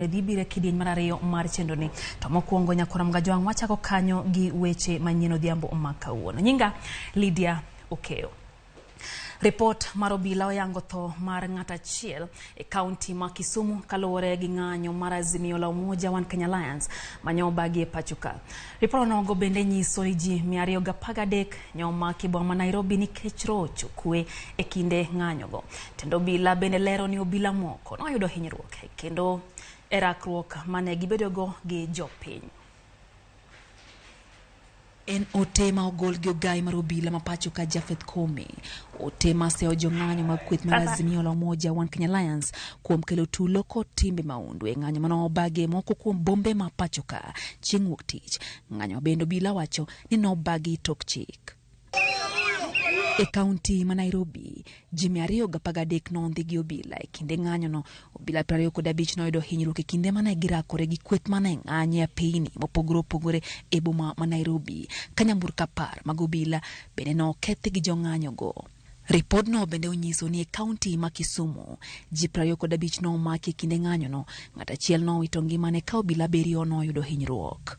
Dhibire kidieny mar ariyo mar chenro ni to mokwongo Nyakoram Gajwang' wachako kanyo gi weche manyien odhiambo ma kawuono. Nyinga Lydia Okeo. Report mar obila oyango tho mar ng'at achiel e kaunti ma Kisumu kaluwore gi ng'anyo mar Azimio la Umoja One Kenya Alliance manyobagi e pachoka. Report nogo bende nyiso ni ji 213 nyomaki boma ma Nairobi nikech rocho kwe e kinde ng'anyogo. Tendo obila bende lero ni obila moko noyudo hinyruok kendo e rakruok mane gibedogo gi jopiny. En ote ma ogol gi ogai mar obila ma pachoka Japheth Koome. Ote ma seo jong'anyo mag kweth mar Azimio la Umoja One Kenya Alliance kuom kelo tulo kod timbe maundu e ng'anyo manobagi moko kuom bombe ma pachoka chieng' wuok tich. Ng'anyo bende obila wacho ni nobagi tok chik. E kaunti ma Nairobi, ji 213 nondhi gi obila e kinde ng'anyono. Obila 25 noyudo hinyruok e kinde mane girakore gi kweth mane ng'anye apeyni mopogore opogore e boma ma Nairobi. Kanyamburka 10 mag obila bende nokethi gi jong'anyogo. Ripodno bende onyiso ni e kaunti ma Kisumu, ji 25 nomaki e kinde ng'anyono. Ng'at achiel nowito ngimane ka obila 7 noyudo hinyruok.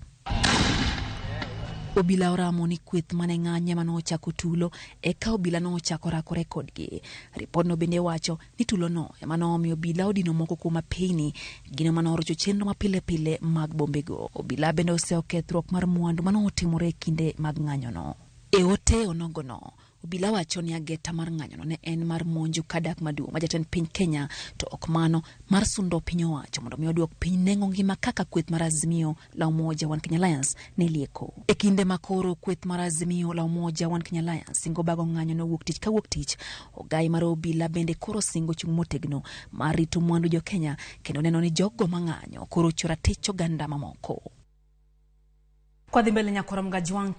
Obila oramo ni kweth mane ng'anye manochako tulo eka obila nochako rakore kodgi. Ripodno bende wacho ni tulono ema nomiyo obila odino moko kuom apeyni gino manorocho chenro mapile pile mag bombego. Obila bende oseo kethruok mar mwandu manotimore e kinde mag ng'anyono. E ote onogono, obila wacho ni ageta mar ng'anyono ne en mar monjo kadak maduong' ma jatend piny Kenya, to ok mano mar sundo piny owacho mondo mi oduok piny nengo ngima kaka kweth mar Azimio la Umoja One Kenya Alliance ne lieko. E kinde makoro kweth mar Azimio la Umoja One Kenya Alliance singo bago ng'anyono wuok tich ka wuok tich, ogai mar obila bende koro singo chung' motegno mar rito mwandu jo Kenya kendo neno ni jogo mang'anyo koro chora tich oganda mamoko. Kwa dhi mbele Nyakoram Gajwang'